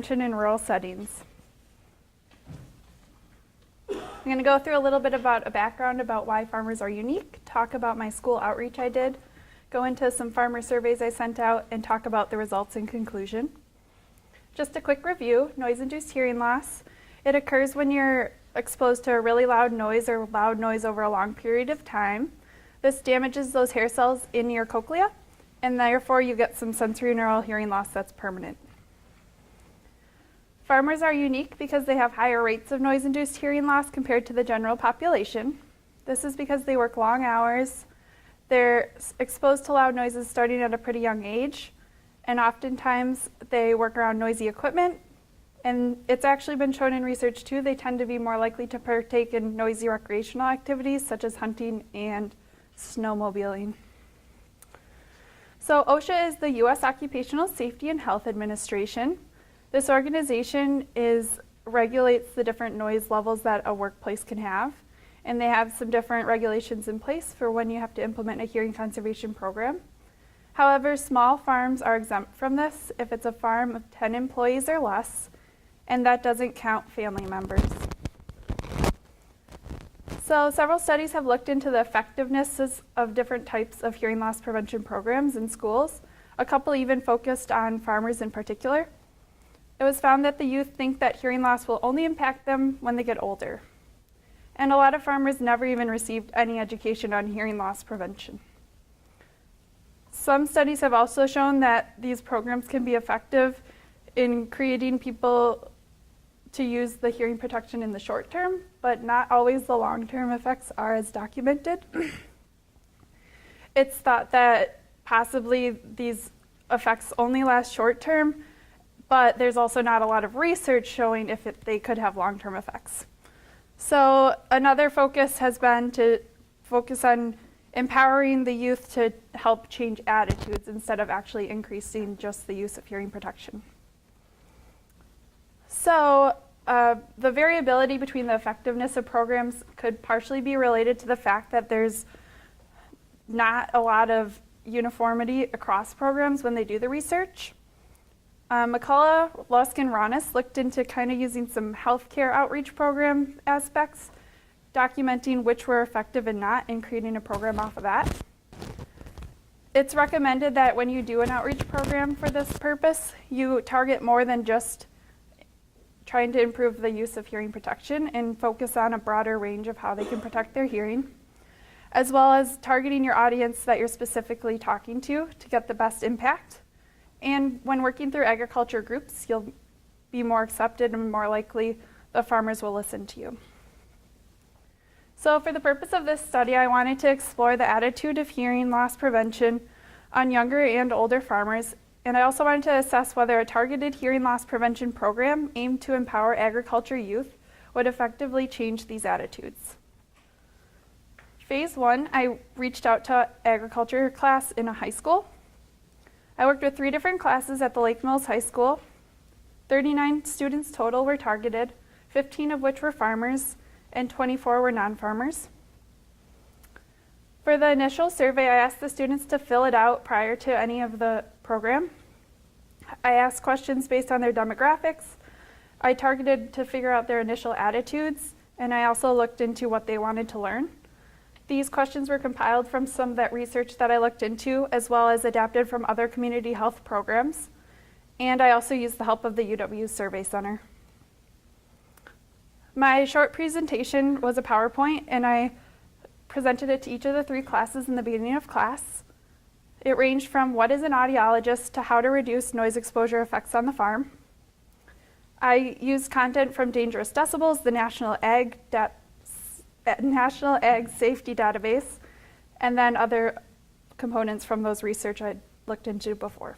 in rural settings. I'm going to go through a little bit about a background about why farmers are unique, talk about my school outreach I did, go into some farmer surveys I sent out, and talk about the results in conclusion. Just a quick review, noise-induced hearing loss. It occurs when you're exposed to a really loud noise or loud noise over a long period of time. This damages those hair cells in your cochlea, and therefore you get some sensorineural hearing loss that's permanent. Farmers are unique because they have higher rates of noise-induced hearing loss compared to the general population. This is because they work long hours, they're exposed to loud noises starting at a pretty young age, and oftentimes they work around noisy equipment, and it's actually been shown in research too, they tend to be more likely to partake in noisy recreational activities such as hunting and snowmobiling. So OSHA is the U.S. Occupational Safety and Health Administration. This organization regulates the different noise levels that a workplace can have, and they have some different regulations in place for when you have to implement a hearing conservation program. However, small farms are exempt from this if it's a farm of 10 employees or less, and that doesn't count family members. So several studies have looked into the effectiveness of different types of hearing loss prevention programs in schools. A couple even focused on farmers in particular. It was found that the youth think that hearing loss will only impact them when they get older. And a lot of farmers never even received any education on hearing loss prevention. Some studies have also shown that these programs can be effective in creating people to use the hearing protection in the short term, but not always the long-term effects are as documented. It's thought that possibly these effects only last short term, but there's also not a lot of research showing if they could have long-term effects. So another focus has been to focus on empowering the youth to help change attitudes instead of actually increasing just the use of hearing protection. So the variability between the effectiveness of programs could partially be related to the fact that there's not a lot of uniformity across programs when they do the research. McCullough, Lusk, and Ronis looked into kind of using some healthcare outreach program aspects, documenting which were effective and not, and creating a program off of that. It's recommended that when you do an outreach program for this purpose, you target more than just trying to improve the use of hearing protection and focus on a broader range of how they can protect their hearing, as well as targeting your audience that you're specifically talking to get the best impact. And when working through agriculture groups, you'll be more accepted and more likely the farmers will listen to you. So for the purpose of this study, I wanted to explore the attitude of hearing loss prevention on younger and older farmers, and I also wanted to assess whether a targeted hearing loss prevention program aimed to empower agriculture youth would effectively change these attitudes. Phase 1, I reached out to agriculture class in a high school. I worked with 3 different classes at the Lake Mills High School. 39 students total were targeted, 15 of which were farmers, and 24 were non-farmers. For the initial survey, I asked the students to fill it out prior to any of the program. I asked questions based on their demographics. I targeted to figure out their initial attitudes, and I also looked into what they wanted to learn. These questions were compiled from some of that research that I looked into, as well as adapted from other community health programs. And I also used the help of the UW Survey Center. My short presentation was a PowerPoint, and I presented it to each of the 3 classes in the beginning of class. It ranged from what is an audiologist to how to reduce noise exposure effects on the farm. I used content from Dangerous Decibels, the National Ag Safety Database, and then other components from those research I'd looked into before.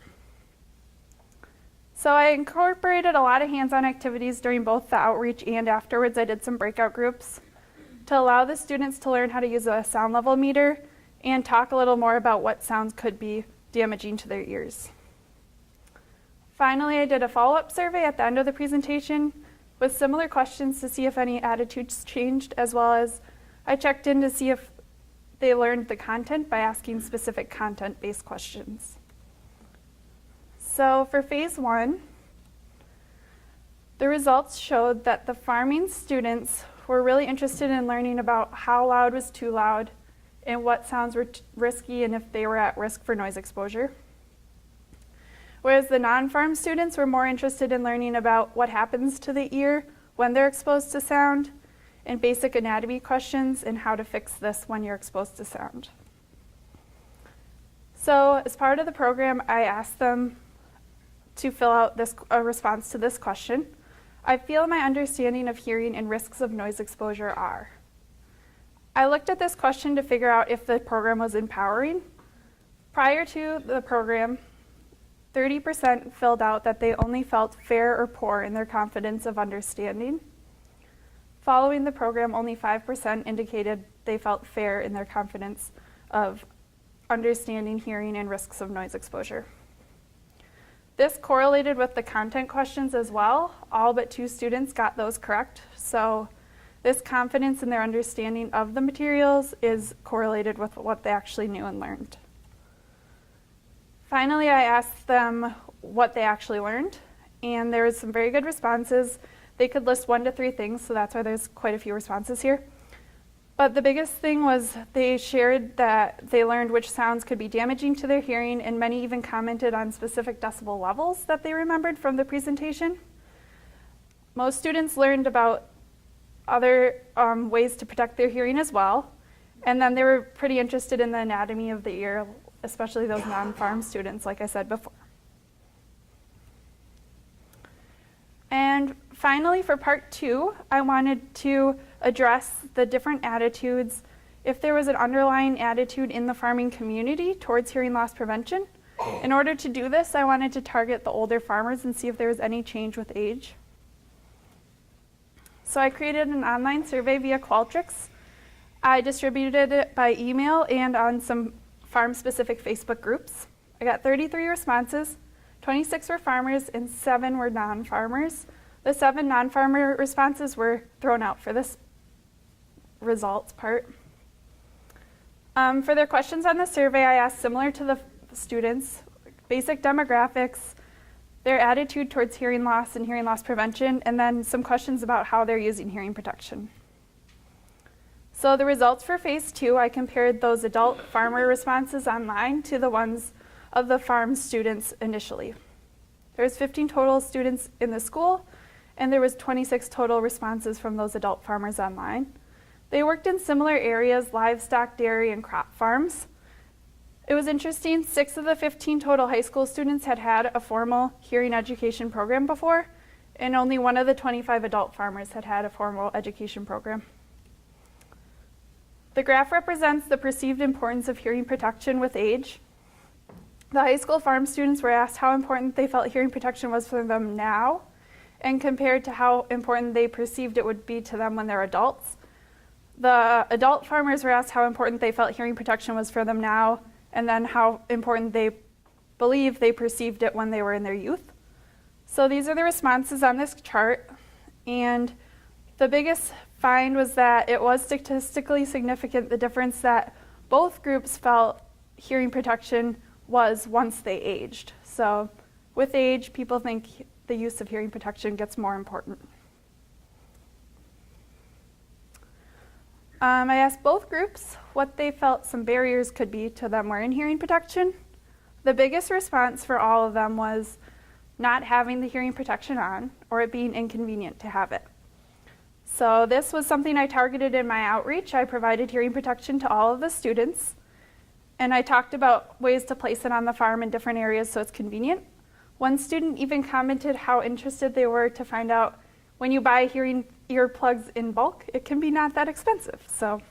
So I incorporated a lot of hands-on activities during both the outreach and afterwards. I did some breakout groups to allow the students to learn how to use a sound level meter and talk a little more about what sounds could be damaging to their ears. Finally, I did a follow-up survey at the end of the presentation with similar questions to see if any attitudes changed, as well as I checked in to see if they learned the content by asking specific content-based questions. So for phase 1, The results showed that the farming students were really interested in learning about how loud was too loud and what sounds were risky and if they were at risk for noise exposure. Whereas the non-farm students were more interested in learning about what happens to the ear when they're exposed to sound and basic anatomy questions and how to fix this when you're exposed to sound. So as part of the program, I asked them to fill out a response to this question. I feel my understanding of hearing and risks of noise exposure are. I looked at this question to figure out if the program was empowering. Prior to the program, 30% filled out that they only felt fair or poor in their confidence of understanding. Following the program, only 5% indicated they felt fair in their confidence of understanding hearing and risks of noise exposure. This correlated with the content questions as well. All but 2 students got those correct. So this confidence in their understanding of the materials is correlated with what they actually knew and learned. Finally, I asked them what they actually learned, and there was some very good responses. They could list 1 to 3 things, so that's why there's quite a few responses here. But the biggest thing was they shared that they learned which sounds could be damaging to their hearing, and many even commented on specific decibel levels that they remembered from the presentation. Most students learned about other ways to protect their hearing as well, and then they were pretty interested in the anatomy of the ear, especially those non-farm students, like I said before. And finally, for part 2, I wanted to address the different attitudes, if there was an underlying attitude in the farming community towards hearing loss prevention. In order to do this, I wanted to target the older farmers and see if there was any change with age. So I created an online survey via Qualtrics. I distributed it by email and on some farm-specific Facebook groups. I got 33 responses, 26 were farmers and 7 were non-farmers. The 7 non-farmer responses were thrown out for this results part. For their questions on the survey, I asked similar to the students, basic demographics, their attitude towards hearing loss and hearing loss prevention, and then some questions about how they're using hearing protection. So the results for phase 2, I compared those adult farmer responses online to the ones of the farm students initially. There was 15 total students in the school, and there was 26 total responses from those adult farmers online. They worked in similar areas, livestock, dairy, and crop farms. It was interesting, 6 of the 15 total high school students had had a formal hearing education program before, and only 1 of the 25 adult farmers had had a formal education program. The graph represents the perceived importance of hearing protection with age. The high school farm students were asked how important they felt hearing protection was for them now, and compared to how important they perceived it would be to them when they're adults. The adult farmers were asked how important they felt hearing protection was for them now, and then how important they believe they perceived it when they were in their youth. So these are the responses on this chart, and the biggest find was that it was statistically significant, the difference that both groups felt hearing protection was once they aged. So with age, people think the use of hearing protection gets more important. I asked both groups what they felt some barriers could be to them wearing hearing protection. The biggest response for all of them was not having the hearing protection on or it being inconvenient to have it. So this was something I targeted in my outreach. I provided hearing protection to all of the students, and I talked about ways to place it on the farm in different areas so it's convenient. One student even commented how interested they were to find out when you buy hearing earplugs in bulk, it can be not that expensive. So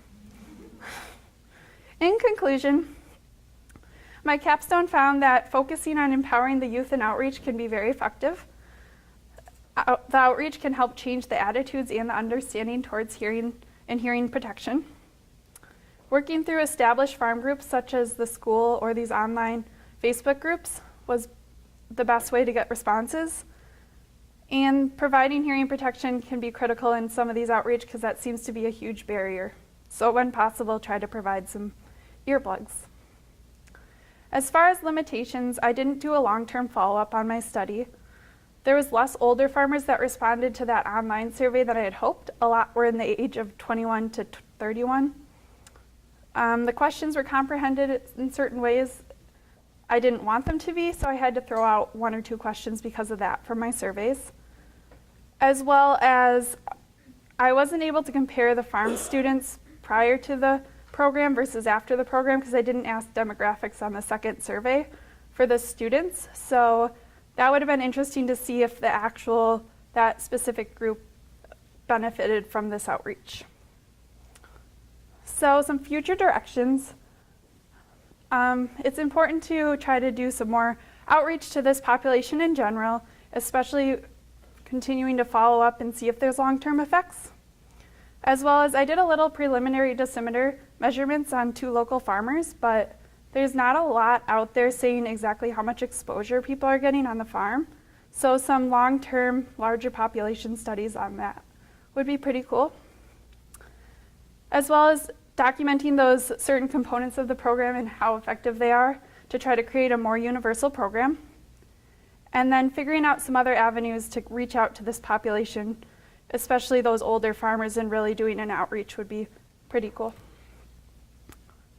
in conclusion, my capstone found that focusing on empowering the youth in outreach can be very effective. The outreach can help change the attitudes and the understanding towards hearing and hearing protection. Working through established farm groups such as the school or these online Facebook groups was the best way to get responses. And providing hearing protection can be critical in some of these outreach because that seems to be a huge barrier. So when possible, try to provide some earplugs. As far as limitations, I didn't do a long-term follow-up on my study. There was less older farmers that responded to that online survey than I had hoped. A lot were in the age of 21 to 31. The questions were comprehended in certain ways I didn't want them to be, so I had to throw out 1 or 2 questions because of that from my surveys. As well as I wasn't able to compare the farm students prior to the program versus after the program because I didn't ask demographics on the second survey for the students. So that would have been interesting to see if that specific group benefited from this outreach. So some future directions. It's important to try to do some more outreach to this population in general, especially continuing to follow up and see if there's long-term effects. As well as I did a little preliminary dosimeter measurements on 2 local farmers, but there's not a lot out there saying exactly how much exposure people are getting on the farm. So some long-term, larger population studies on that would be pretty cool. As well as documenting those certain components of the program and how effective they are to try to create a more universal program. And then figuring out some other avenues to reach out to this population, especially those older farmers, and really doing an outreach would be pretty cool.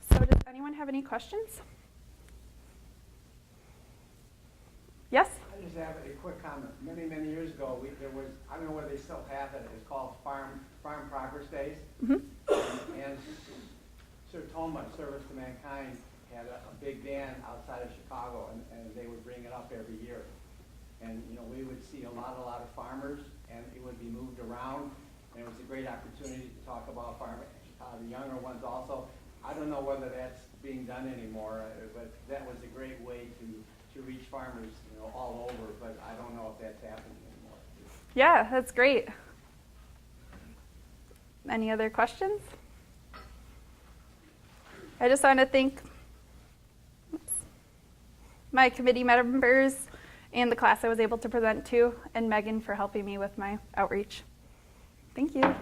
So does anyone have any questions? Yes? I just have a quick comment. Many, many years ago, there was, I don't know whether they still have it, it's called Farm Progress Days. Mm-hmm. And Sir Toma, Service to Mankind, had a big van outside of Chicago, and they would bring it up every year. And we would see a lot of farmers, and it would be moved around, and it was a great opportunity to talk about farming. The younger ones also. I don't know whether that's being done anymore, but that was a great way to reach farmers, all over. But I don't know if that's happening anymore. Yeah, that's great. Any other questions? I just want to thank my committee members and the class I was able to present to, and Megan for helping me with my outreach. Thank you.